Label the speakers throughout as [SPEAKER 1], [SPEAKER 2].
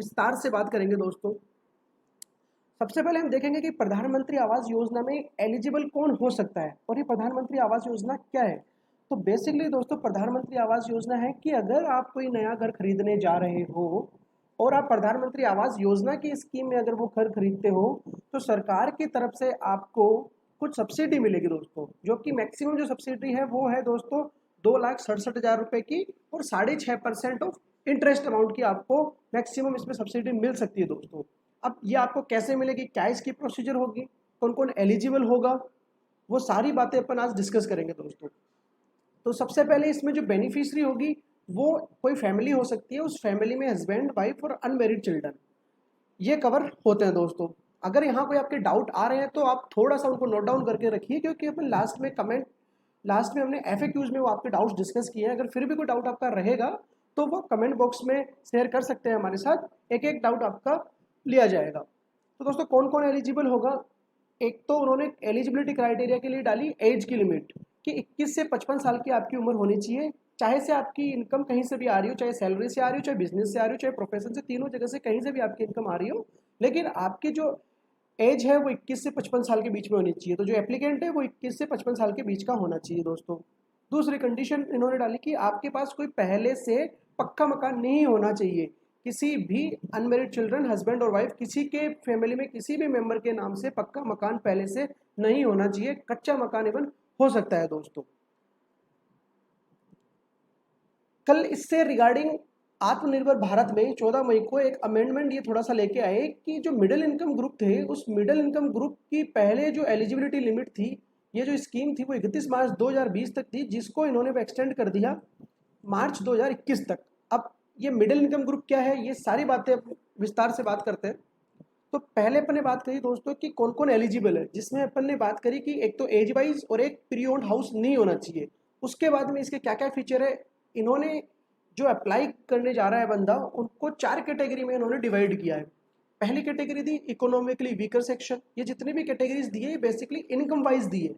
[SPEAKER 1] विस्तार से बात करेंगे दोस्तों। सबसे पहले हम देखेंगे कि प्रधानमंत्री आवास योजना में एलिजिबल कौन हो सकता है और ये प्रधानमंत्री आवास योजना क्या है। तो बेसिकली दोस्तों प्रधानमंत्री आवास योजना है कि अगर आप कोई नया घर खरीदने जा रहे हो और आप प्रधानमंत्री आवास योजना की स्कीम में अगर वो घर खरीदते हो तो सरकार की तरफ से आपको कुछ सब्सिडी मिलेगी दोस्तों, जो कि मैक्सिमम जो सब्सिडी है वो है दोस्तों 2,67,000 रुपए की और 6.5% ऑफ इंटरेस्ट अमाउंट की आपको मैक्सिमम इसमें सब्सिडी मिल सकती है दोस्तों। अब ये आपको कैसे मिलेगी, क्या इसकी प्रोसीजर होगी, कौन कौन एलिजिबल होगा, वो सारी बातें अपन आज डिस्कस करेंगे दोस्तों। तो सबसे पहले इसमें जो बेनिफिशियरी होगी वो कोई फैमिली हो सकती है, उस फैमिली में हस्बैंड वाइफ और अनमेरिड चिल्ड्रन ये कवर होते हैं दोस्तों। अगर यहाँ कोई आपके डाउट आ रहे हैं तो आप थोड़ा सा उनको नोट डाउन करके रखिए, क्योंकि अपन लास्ट में हमने FAQs में वो आपके डाउट्स डिस्कस किए हैं। अगर फिर भी कोई डाउट आपका रहेगा तो वो कमेंट बॉक्स में शेयर कर सकते हैं हमारे साथ, एक एक डाउट आपका लिया जाएगा। तो दोस्तों कौन कौन एलिजिबल होगा, एक तो उन्होंने एलिजिबिलिटी क्राइटेरिया के लिए डाली एज की लिमिट कि 21 से 55 साल की आपकी उम्र होनी चाहिए, चाहे से आपकी इनकम कहीं से भी आ रही हो, चाहे सैलरी से आ रही हो, चाहे बिजनेस से आ रही हो, चाहे प्रोफेशन से, तीनों जगह से कहीं से भी आपकी इनकम आ रही हो, लेकिन आपकी जो एज है वो 21 से 55 साल के बीच में होनी चाहिए। तो जो एप्लीकेंट है वो 21 से 55 साल के बीच का होना चाहिए दोस्तों। दूसरी कंडीशन इन्होंने डाली कि आपके पास कोई पहले से पक्का मकान नहीं होना चाहिए, किसी भी अनमेरिड चिल्ड्रन, हस्बैंड और वाइफ, किसी के फैमिली में किसी भी मेंबर के नाम से पक्का मकान पहले से नहीं होना चाहिए, कच्चा मकान इवन हो सकता है दोस्तों। कल इससे रिगार्डिंग आत्मनिर्भर भारत में 14 मई को एक अमेंडमेंट ये थोड़ा सा लेके आए कि जो मिडिल इनकम ग्रुप थे उस मिडिल इनकम ग्रुप की पहले जो एलिजिबिलिटी लिमिट थी, ये जो स्कीम थी वो 31 मार्च 2020 तक थी, जिसको इन्होंने एक्सटेंड कर दिया मार्च 2021 तक। अब ये मिडिल इनकम ग्रुप क्या है, ये सारी बातें विस्तार से बात करते हैं। तो पहले अपन ने बात करी दोस्तों कि कौन कौन एलिजिबल है, जिसमें अपन ने बात करी कि एक तो एज वाइज और एक प्री ओन्ड हाउस नहीं होना चाहिए। उसके बाद में इसके क्या क्या फीचर है, इन्होंने जो अप्लाई करने जा रहा है बंदा उनको 4 कैटेगरी में इन्होंने डिवाइड किया है। पहली कैटेगरी दी इकोनॉमिकली वीकर सेक्शन, ये जितनी भी कैटेगरीज दी है बेसिकली इनकम वाइज दी है।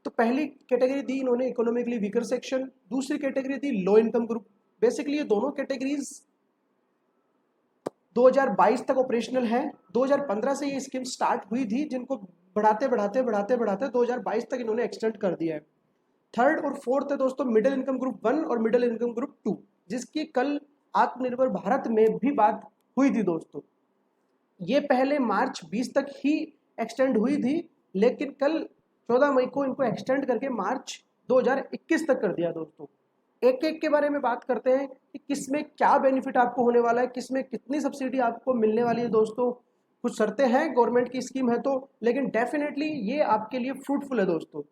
[SPEAKER 1] तो पहली कैटेगरी दी इन्होंने इकोनॉमिकली वीकर सेक्शन, दूसरी कैटेगरी दी लो इनकम ग्रुप। बेसिकली ये दोनों कैटेगरीज 2022 तक ऑपरेशनल है, 2015 से ये स्कीम स्टार्ट हुई थी, जिनको बढ़ाते बढ़ाते बढ़ाते बढ़ाते 2022 तक इन्होंने एक्सटेंड कर दिया है। थर्ड और फोर्थ है दोस्तों मिडिल इनकम ग्रुप 1 और मिडिल इनकम ग्रुप 2, जिसकी कल आत्मनिर्भर भारत में भी बात हुई थी दोस्तों। ये पहले मार्च 20 तक ही एक्सटेंड हुई थी, लेकिन कल 14 मई को इनको एक्सटेंड करके मार्च 2021 तक कर दिया दोस्तों। एक एक के बारे में बात करते हैं कि किसमें क्या बेनिफिट आपको होने वाला है, किसमें कितनी सब्सिडी आपको मिलने वाली है दोस्तों। कुछ शर्तें हैं, गवर्नमेंट की स्कीम है तो, लेकिन डेफिनेटली ये आपके लिए फ्रूटफुल है दोस्तों।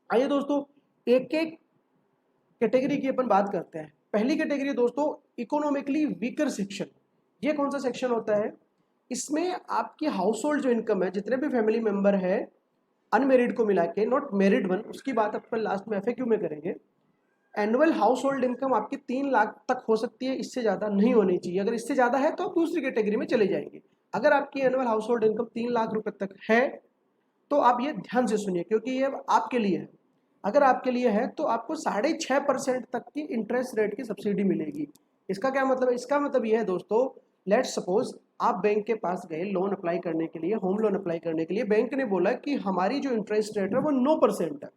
[SPEAKER 1] आइए दोस्तों एक एक कैटेगरी की अपन बात करते हैं। पहली कैटेगरी दोस्तों इकोनॉमिकली वीकर सेक्शन। ये कौन सा सेक्शन होता है, इसमें आपकी हाउस होल्ड जो इनकम है, जितने भी फैमिली मेंबर है अनमेरिड को मिला के, नॉट मेरिड वन, उसकी बात अपन लास्ट में FAQ में करेंगे। एनुअल हाउस होल्ड इनकम आपकी 3 लाख तक हो सकती है, इससे ज़्यादा नहीं होनी चाहिए। अगर इससे ज़्यादा है तो आप दूसरी कैटेगरी में चले जाएंगे। अगर आपकी annual house hold income 3 lakh रुपए तक है तो आप ये ध्यान से सुनिए, क्योंकि ये आपके लिए है। अगर आपके लिए है तो आपको 6.5% तक की इंटरेस्ट रेट की सब्सिडी मिलेगी। इसका क्या मतलब है, इसका मतलब ये है दोस्तों, लेट्स सपोज आप बैंक के पास गए लोन अप्लाई करने के लिए, होम लोन अप्लाई करने के लिए, बैंक ने बोला कि हमारी जो इंटरेस्ट रेट है वो 9% है,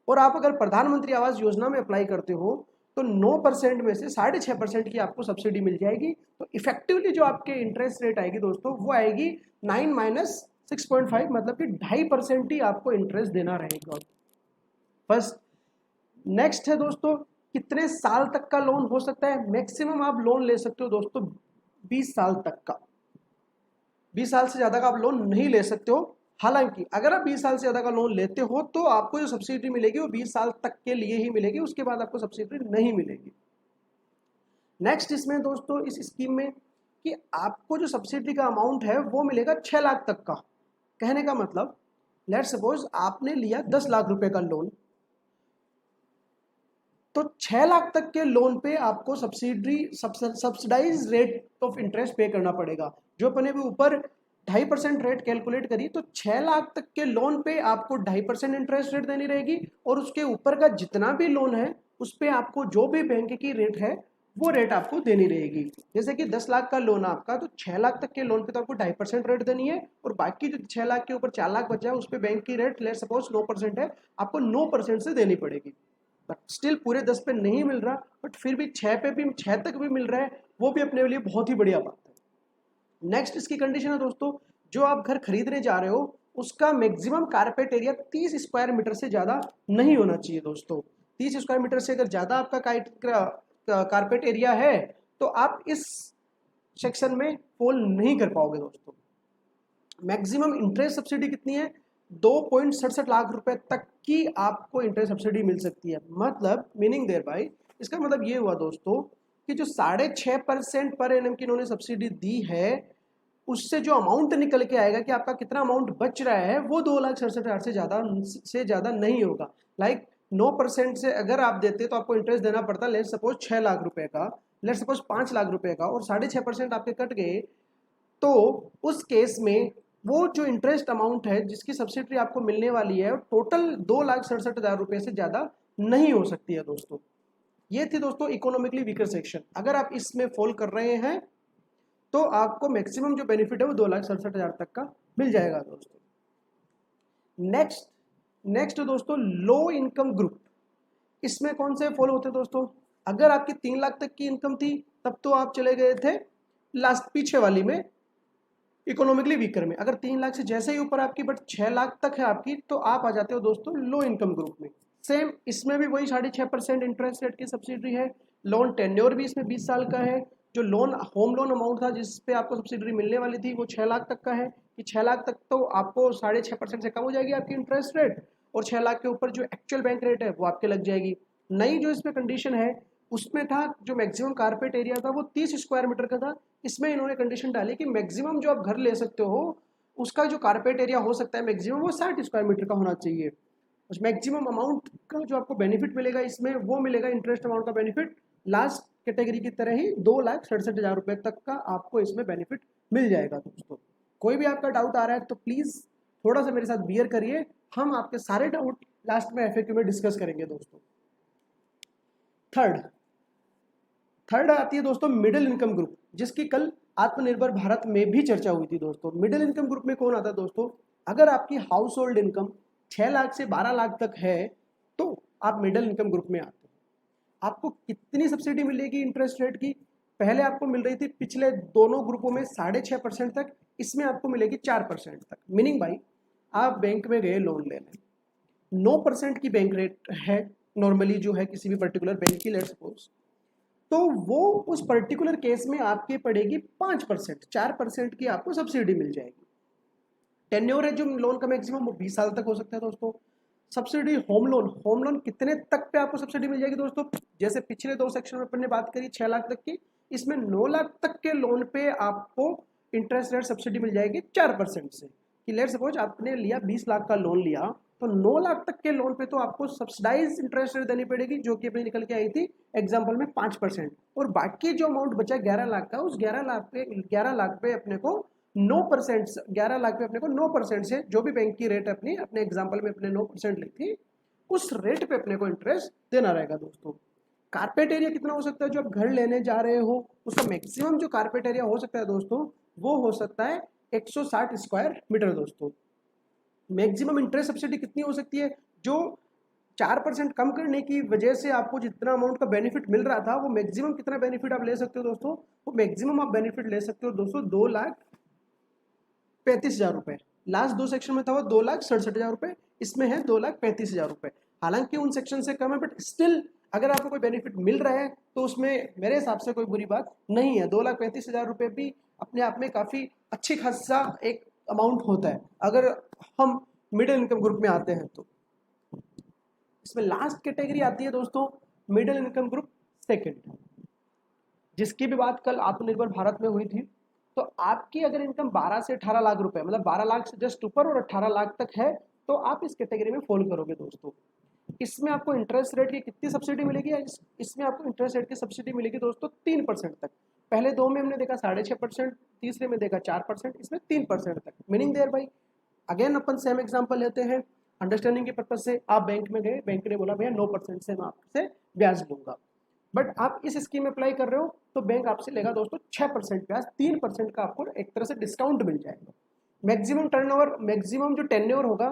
[SPEAKER 1] और आप अगर प्रधानमंत्री आवास योजना में अप्लाई करते हो तो 9% में से 6.5% की आपको सब्सिडी मिल जाएगी। तो इफेक्टिवली जो आपके इंटरेस्ट रेट आएगी दोस्तों वो आएगी 9 माइनस 6.5, मतलब कि 2.5% ही आपको इंटरेस्ट देना रहेगा। फर्स्ट, नेक्स्ट है दोस्तों कितने साल तक का लोन हो सकता है। मैक्सिमम आप लोन ले सकते हो दोस्तों 20 साल तक का, 20 साल से ज़्यादा का आप लोन नहीं ले सकते हो। हालांकि अगर आप 20 साल से ज़्यादा का लोन लेते हो तो आपको जो सब्सिडी मिलेगी वो 20 साल तक के लिए ही मिलेगी, उसके बाद आपको सब्सिडी नहीं मिलेगी। नेक्स्ट इसमें दोस्तों इस स्कीम में कि आपको जो सब्सिडी का अमाउंट है वो मिलेगा 6 लाख तक का। कहने का मतलब, लेट्स सपोज आपने लिया 10 लाख रुपए का लोन, तो 6 लाख तक के लोन पे आपको सब्सिडाइज रेट ऑफ इंटरेस्ट पे करना पड़ेगा। जो अपने भी ऊपर 2.5% रेट कैलकुलेट करी, तो 6 लाख तक के लोन पे आपको 2.5% इंटरेस्ट रेट देनी रहेगी, और उसके ऊपर का जितना भी लोन है उस पे आपको जो भी बैंक की रेट है वो रेट आपको देनी रहेगी। जैसे कि 10 लाख का लोन आपका, तो 6 लाख तक के लोन पे तो आपको 2.5% रेट देनी है, और बाकी जो 6 लाख के ऊपर 4 लाख बचा है उस पर बैंक की रेट लेट सपोज 9% है, आपको 9% से देनी पड़ेगी। बट स्टिल पूरे 10 पे नहीं मिल रहा, बट फिर भी 6 पे भी 6 तक भी मिल रहा है, वो भी अपने लिए बहुत ही बढ़िया बात है। नेक्स्ट इसकी कंडीशन है दोस्तों, जो आप घर खरीदने जा रहे हो उसका maximum carpet area 30 square metre से ज़्यादा नहीं होना चाहिए दोस्तों। 30 स्क्वायर मीटर से अगर ज़्यादा आपका कारपेट एरिया है तो आप इस सेक्शन में फॉल नहीं कर पाओगे दोस्तों। मैक्सिमम इंटरेस्ट सब्सिडी कितनी है? 2.67 लाख रुपए तक की आपको इंटरेस्ट सब्सिडी मिल सकती है। मतलब मीनिंग देयर बाय, इसका मतलब ये हुआ दोस्तों कि जो 6.5% पर एनम की इन्होंने सब्सिडी दी है, उससे जो अमाउंट निकल के आएगा कि आपका कितना अमाउंट बच रहा है वो 2,67,000 से ज़्यादा नहीं होगा। लाइक 9% से अगर आप देते तो आपको इंटरेस्ट देना पड़ता लेट सपोज 6 लाख रुपए का, लेट सपोज 5 लाख रुपए का, और 6.5% आपके कट गए, तो उस केस में वो जो इंटरेस्ट अमाउंट है जिसकी सब्सिडी आपको मिलने वाली है टोटल 2,67,000 रुपये से ज़्यादा नहीं हो सकती है दोस्तों। ये थी दोस्तों इकोनॉमिकली वीकर सेक्शन। अगर आप इसमें फॉल कर रहे हैं तो आपको मैक्सिमम जो बेनिफिट है वो 2,67,000 तक का मिल जाएगा दोस्तों। नेक्स्ट दोस्तों लो इनकम ग्रुप। इसमें कौन से फॉलो होते हैं दोस्तों? अगर आपकी 3 लाख तक की इनकम थी तब तो आप चले गए थे लास्ट पीछे वाली में, इकोनॉमिकली वीकर में। अगर 3 लाख से जैसे ही ऊपर आपकी बट 6 लाख तक है आपकी, तो आप आ जाते हो दोस्तों लो इनकम ग्रुप में। सेम इसमें भी वही 6.5% इंटरेस्ट रेट की सब्सिडी है। लोन टेन्योर भी इसमें 20 साल का है। जो लोन होम लोन अमाउंट था जिस पे आपको सब्सिडी मिलने वाली थी वो 6 लाख तक का है, कि 6 लाख तक तो आपको 6.5% से कम हो जाएगी आपकी इंटरेस्ट रेट, और 6 लाख के ऊपर जो एक्चुअल बैंक रेट है वो आपके लग जाएगी। नई जो इसमें कंडीशन है उसमें था जो मैक्सिमम कारपेट एरिया था वो 30 स्क्वायर मीटर का था। इसमें इन्होंने कंडीशन डाली कि मैक्सिमम जो आप घर ले सकते हो उसका जो कारपेट एरिया हो सकता है मैक्सिमम वो 60 स्क्वायर मीटर का होना चाहिए। उस मैक्सिमम अमाउंट का जो आपको बेनिफिट मिलेगा इसमें वो मिलेगा इंटरेस्ट अमाउंट का बेनिफिट लास्ट कैटेगरी की तरह ही 2,67,000 रुपये तक का आपको इसमें बेनिफिट मिल जाएगा दोस्तों। कोई भी आपका डाउट आ रहा है तो प्लीज़ थोड़ा सा मेरे साथ बियर करिए, हम आपके सारे डाउट लास्ट में एफएक्यू में डिस्कस करेंगे दोस्तों। थर्ड आती है दोस्तों मिडिल इनकम ग्रुप, जिसकी कल आत्मनिर्भर भारत में भी चर्चा हुई थी दोस्तों। मिडिल इनकम ग्रुप में कौन आता है दोस्तों? अगर आपकी हाउस होल्ड इनकम 6 लाख से 12 लाख तक है तो आप मिडिल इनकम ग्रुप में आते हैं। आपको कितनी सब्सिडी मिलेगी इंटरेस्ट रेट की? पहले आपको मिल रही थी पिछले दोनों ग्रुपों में 6.5% तक, इसमें आपको मिलेगी 4% तक। मीनिंग भाई आप बैंक में गए लोन लेने, 9% की बैंक रेट है नॉर्मली जो है किसी भी पर्टिकुलर बैंक की, लेट सपोज, तो वो उस पर्टिकुलर केस में आपकी पड़ेगी 5%, 4% की आपको सब्सिडी मिल जाएगी। टेन्योर है जो लोन का मैक्सिमम वो 20 साल तक हो सकता है दोस्तों। सब्सिडी होम लोन कितने तक पे आपको सब्सिडी मिल जाएगी दोस्तों? जैसे पिछले 2 सेक्शन में अपन ने बात करी 6 लाख तक की, इसमें 9 लाख तक के लोन पे आपको इंटरेस्ट रेट सब्सिडी मिल जाएगी 4% से। कि लेट सपोज आपने लिया 20 लाख का लोन लिया, तो 9 लाख तक के लोन पे तो आपको सब्सिडाइज इंटरेस्ट रेट देनी पड़ेगी जो कि अपनी निकल के आई थी एग्जाम्पल में 5%, और बाकी जो अमाउंट बचा 11 लाख का, उस 11 लाख पे अपने को 9%, 11 लाख पे अपने को 9% से जो भी बैंक की रेट अपने एग्जाम्पल में अपने 9% ली थी उस रेट पे अपने को इंटरेस्ट देना रहेगा दोस्तों। कारपेट एरिया कितना हो सकता है जो आप घर लेने जा रहे हो, उसका मैक्सिमम जो कारपेट एरिया हो सकता है दोस्तों वो हो सकता है 160 स्क्वायर मीटर दोस्तों। मैक्सिमम इंटरेस्ट सब्सिडी कितनी हो सकती है? जो 4% कम करने की वजह से आपको जितना अमाउंट का बेनिफिट मिल रहा था वो मैक्सिमम कितना बेनिफिट आप ले सकते हो दोस्तों? वो मैक्सिमम आप बेनिफिट ले सकते हो दोस्तों 2,35,000 रुपए। लास्ट 2 सेक्शन में था वो 2,67,000 रुपए, इसमें है 2,35,000 रुपए। हालांकि उन सेक्शन से कम है बट स्टिल अगर आपको कोई बेनिफिट मिल रहा है तो उसमें मेरे हिसाब से कोई बुरी बात नहीं है। 2,35,000 रुपए भी अपने आप में काफ़ी अच्छी खासा एक अमाउंट होता है अगर हम मिडिल इनकम ग्रुप में आते हैं तो। इसमें लास्ट कैटेगरी आती है दोस्तों मिडिल इनकम ग्रुप सेकंड, जिसकी भी बात कल आत्मनिर्भर भारत में हुई थी। तो आपकी अगर इनकम 12 से 18 लाख रुपए, मतलब 12 लाख से जस्ट ऊपर और 18 लाख तक है तो आप इस कैटेगरी में फॉलो करोगे दोस्तों। इसमें आपको इंटरेस्ट रेट की कितनी सब्सिडी मिलेगी? इसमें आपको इंटरेस्ट रेट की सब्सिडी मिलेगी दोस्तों 3% तक। पहले 2 में हमने देखा 6.5%, तीसरे में देखा 4%, इसमें 3% तक। मीनिंग देयर भाई अगेन अपन सेम एग्जांपल लेते हैं अंडरस्टैंडिंग के पर्पज से। आप बैंक में गए, बैंक ने बोला भैया 9% से मैं आपसे ब्याज लूंगा। बट आप इस स्कीम में अप्लाई कर रहे हो तो बैंक आपसे लेगा दोस्तों 6% ब्याज, 3% का आपको एक तरह से डिस्काउंट मिल जाएगा। मैक्सिमम टर्नओवर, मैक्सिमम जो टेन्योर होगा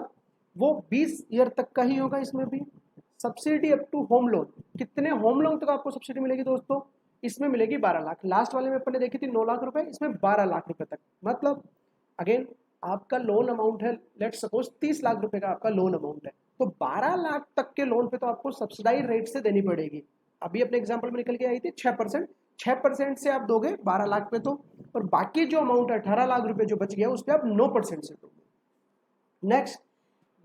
[SPEAKER 1] वो 20 ईयर तक का ही होगा। इसमें भी subsidy up to home loan, कितने होम लोन तक आपको सब्सिडी मिलेगी दोस्तों? इसमें मिलेगी 12 लाख। लास्ट वाले में अपन ने देखी थी 9 लाख रुपए, इसमें 12 लाख रुपए तक। मतलब अगेन आपका लोन अमाउंट है, लेट्स सपोज 30 लाख रुपए का आपका लोन अमाउंट है, तो 12 लाख तक के लोन पे तो आपको सब्सिडाइज रेट से देनी पड़ेगी। अभी अपने एग्जांपल में निकल के आई थी 6%, 6% से आप दोगे 12 लाख पे तो, और बाकी जो अमाउंट है 18 लाख रुपए जो बच गया उस पर आप 9% से दोगे। नेक्स्ट,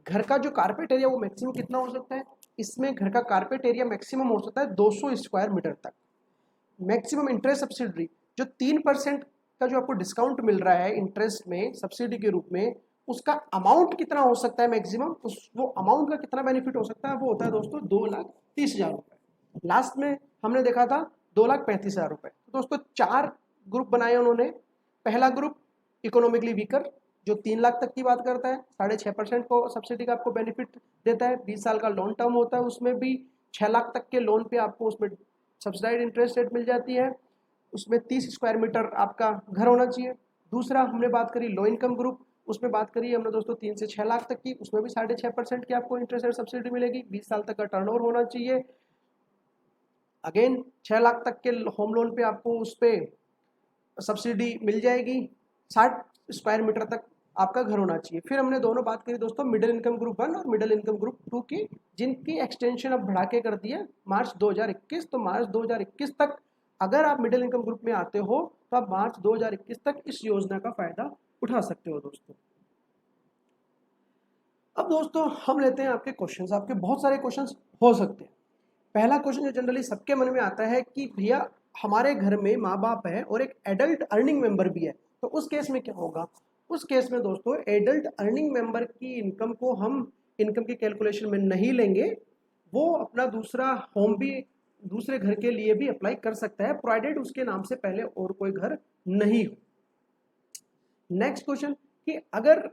[SPEAKER 1] घर का जो कारपेट एरिया वो मैक्सिमम कितना हो सकता है? इसमें घर का कारपेट एरिया मैक्सिमम हो सकता है 200 स्क्वायर मीटर तक। मैक्सिमम इंटरेस्ट सब्सिडी जो 3% का जो आपको डिस्काउंट मिल रहा है इंटरेस्ट में सब्सिडी के रूप में, उसका अमाउंट कितना हो सकता है मैक्सिमम, उस वो अमाउंट का कितना बेनिफिट हो सकता है, वो होता है दोस्तों 2,30,000 रुपए। लास्ट में हमने देखा था 2,35,000 रुपए। तो दोस्तों 4 ग्रुप बनाए उन्होंने। पहला ग्रुप इकोनॉमिकली वीकर जो 3 लाख तक की बात करता है, 6.5% को सब्सिडी का आपको बेनिफिट देता है। 20 साल का लोन टर्म होता है, उसमें भी 6 लाख तक के लोन पे आपको उसमें सब्सिडाइड इंटरेस्ट रेट मिल जाती है। उसमें 30 स्क्वायर मीटर आपका घर होना चाहिए। दूसरा हमने बात करी लो इनकम ग्रुप, उसमें बात करी हमने दोस्तों 3 से 6 लाख तक की, उसमें भी 6.5% की आपको इंटरेस्ट रेट सब्सिडी मिलेगी। 20 साल तक का टर्नओवर होना चाहिए। अगेन 6 लाख तक के होम लोन पे आपको उस पर सब्सिडी मिल जाएगी। 60 स्क्वायर मीटर तक आपका घर होना चाहिए। फिर हमने दोनों बात करी दोस्तों मिडिल इनकम ग्रुप 1 और मिडिल इनकम ग्रुप 2 की, जिनकी एक्सटेंशन अब बढ़ा के कर दी है मार्च 2021। तो मार्च 2021 तक अगर आप मिडिल इनकम ग्रुप में आते हो तो आप मार्च 2021 तक इस योजना का फायदा उठा सकते हो दोस्तों। अब दोस्तों हम लेते हैं आपके क्वेश्चंस। आपके बहुत सारे क्वेश्चंस हो सकते हैं। पहला क्वेश्चन जो जनरली सबके मन में आता है कि भैया हमारे घर में माँ बाप है और एक एडल्ट अर्निंग मेंबर भी है, तो उस केस में क्या होगा? उस केस में दोस्तों एडल्ट अर्निंग मेंबर की इनकम को हम इनकम की कैलकुलेशन में नहीं लेंगे। वो अपना दूसरा होम भी दूसरे घर के लिए भी अप्लाई कर सकता है, प्रोवाइडेड उसके नाम से पहले और कोई घर नहीं हो। नेक्स्ट क्वेश्चन कि अगर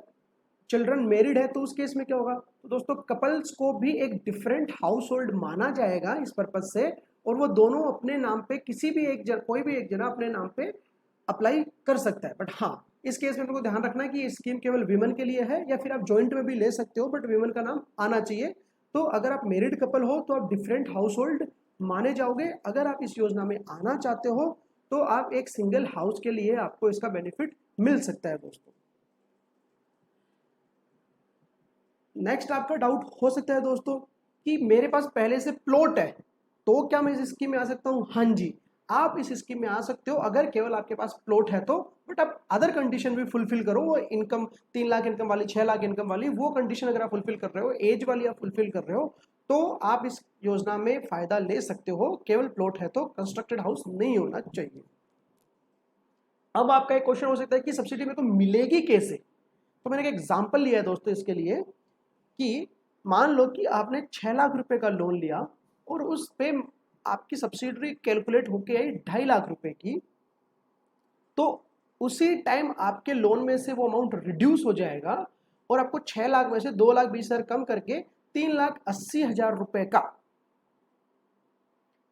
[SPEAKER 1] चिल्ड्रन मैरिड है तो उस केस में क्या होगा? तो दोस्तों कपल्स को भी एक डिफरेंट हाउस होल्ड माना जाएगा इस पर्पज से, और वो दोनों अपने नाम पे किसी भी एक जन, कोई भी एक जना अपने नाम पे अप्लाई कर सकता है। बट हाँ, इस केस में तुमको ध्यान रखना है कि ये स्कीम केवल विमेन के लिए है, या फिर आप जॉइंट में भी ले सकते हो, बट विमेन का नाम आना चाहिए। तो अगर आप मैरिड कपल हो तो आप डिफरेंट हाउस होल्ड माने जाओगे। अगर आप इस योजना में आना चाहते हो तो आप एक सिंगल हाउस के लिए आपको इसका बेनिफिट मिल सकता है दोस्तों। नेक्स्ट आपका डाउट हो सकता है दोस्तों कि मेरे पास पहले से प्लॉट है तो क्या मैं इस स्कीम में आ सकता हूं? हाँ जी, आप इस स्कीम में आ सकते हो अगर केवल आपके पास प्लॉट है तो। बट आप अदर कंडीशन भी फुलफिल करो, वो इनकम 3 लाख इनकम वाली, 6 लाख इनकम वाली, वो कंडीशन अगर आप फुलफिल कर रहे हो, एज वाली आप फुलफिल कर रहे हो, तो आप इस योजना में फायदा ले सकते हो। केवल प्लॉट है तो कंस्ट्रक्टेड हाउस नहीं होना चाहिए। अब आपका एक क्वेश्चन हो सकता है कि सब्सिडी में तो मिलेगी कैसे? तो मैंने एक एग्जाम्पल लिया है दोस्तों इसके लिए कि मान लो कि आपने 6 लाख रुपए का लोन लिया और उस पे आपकी सब्सिडी कैलकुलेट होके आई 2.5 लाख रुपए की, तो उसी टाइम आपके लोन में से वो अमाउंट रिड्यूस हो जाएगा और आपको 6 लाख में से 2,20,000 कम करके 3,80,000 रुपए का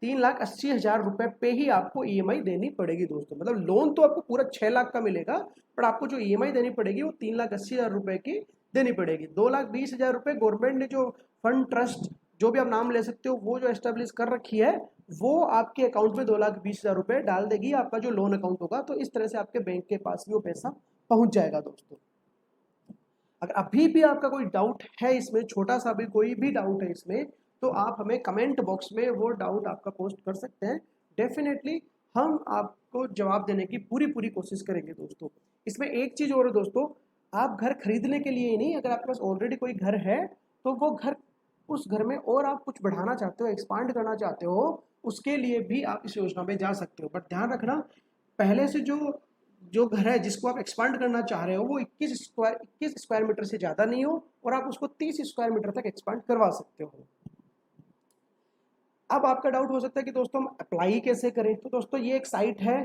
[SPEAKER 1] 3,80,000 रुपए पे ही आपको ईएमआई देनी पड़ेगी दोस्तों। मतलब लोन तो आपको पूरा 6 लाख का मिलेगा, पर आपको जो ईएमआई देनी पड़ेगी वो 3,80,000 रुपए की देनी पड़ेगी। 2,20,000 रुपए गवर्नमेंट ने जो फंड ट्रस्ट जो भी आप नाम ले सकते हो वो जो एस्टेब्लिश कर रखी है, वो आपके अकाउंट में 2,20,000 रुपए डाल देगी, आपका जो लोन अकाउंट होगा। तो इस तरह से आपके बैंक के पास भी वो पैसा पहुंच जाएगा दोस्तों। अगर अभी भी आपका कोई डाउट है इसमें, छोटा सा भी कोई भी डाउट है इसमें, तो आप हमें कमेंट बॉक्स में वो डाउट आपका पोस्ट कर सकते हैं। डेफिनेटली हम आपको जवाब देने की पूरी पूरी कोशिश करेंगे दोस्तों। इसमें एक चीज़ और है दोस्तों, आप घर खरीदने के लिए ही नहीं, अगर आपके पास ऑलरेडी कोई घर है तो वो घर, उस घर में और आप कुछ बढ़ाना चाहते हो, एक्सपांड करना चाहते हो, उसके लिए भी आप इस योजना में जा सकते हो। बट ध्यान रखना, पहले से जो जो घर है जिसको आप एक्सपांड करना चाह रहे हो वो 21 स्क्वायर मीटर से ज़्यादा नहीं हो, और आप उसको 30 स्क्वायर मीटर तक एक्सपांड करवा सकते हो। अब आपका डाउट हो सकता है कि दोस्तों हम अप्लाई कैसे करें? तो दोस्तों ये एक साइट है,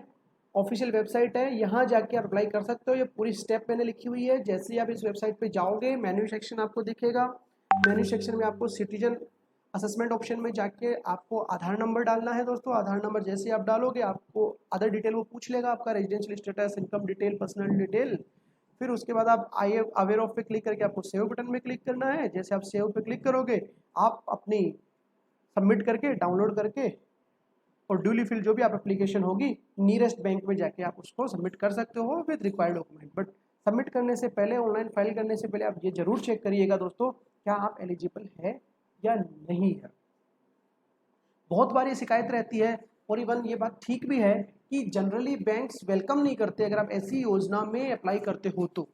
[SPEAKER 1] ऑफिशियल वेबसाइट है, यहाँ जाके आप अप्लाई कर सकते हो। ये पूरी स्टेप मैंने लिखी हुई है। जैसे ही आप इस वेबसाइट पे जाओगे मेन्यू सेक्शन आपको दिखेगा। मेन्यू सेक्शन में आपको सिटीजन असेसमेंट ऑप्शन में जाके आपको आधार नंबर डालना है दोस्तों। आधार नंबर जैसे आप डालोगे आपको अदर डिटेल वो पूछ लेगा, आपका residential status, income detail, personal detail. फिर उसके बाद आप आई अवेयर ऑफ पे क्लिक करके आपको सेव बटन में क्लिक करना है। जैसे आप सेव पे क्लिक करोगे आप अपनी सबमिट करके डाउनलोड करके और ड्यूली फिल जो भी आप एप्लीकेशन होगी नियरेस्ट बैंक में जाके आप उसको सबमिट कर सकते हो with required document. But submit करने से पहले, ऑनलाइन फाइल करने से पहले आप ये जरूर चेक करिएगा दोस्तों क्या आप एलिजिबल है या नहीं है। बहुत बार ये शिकायत रहती है और इवन ये बात ठीक भी है कि जनरली बैंक्स वेलकम नहीं करते अगर आप ऐसी योजना में अप्लाई करते हो तो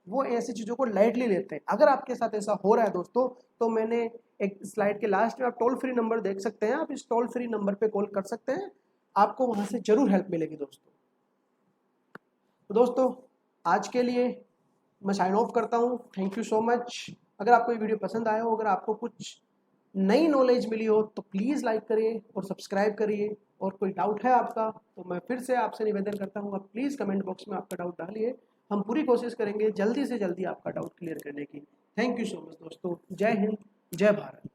[SPEAKER 1] वो ऐसी चीज़ों को लाइटली लेते हैं। अगर आपके साथ ऐसा हो रहा है दोस्तों तो मैंने एक स्लाइड के लास्ट में आप टोल फ्री नंबर देख सकते हैं, आप इस टोल फ्री नंबर पे कॉल कर सकते हैं, आपको वहां से जरूर हेल्प मिलेगी दोस्तों। तो दोस्तों आज के लिए मैं साइन ऑफ करता हूँ। Thank you so much. अगर आपको ये वीडियो पसंद आया हो, अगर आपको कुछ नई नॉलेज मिली हो तो प्लीज़ लाइक करिए और सब्सक्राइब करिए। और कोई डाउट है आपका तो मैं फिर से आपसे निवेदन करता हूँ आप प्लीज़ कमेंट बॉक्स में आपका डाउट डालिए। हम पूरी कोशिश करेंगे जल्दी से जल्दी आपका डाउट क्लियर करने की। थैंक यू सो मच दोस्तों। जय हिंद, जय भारत।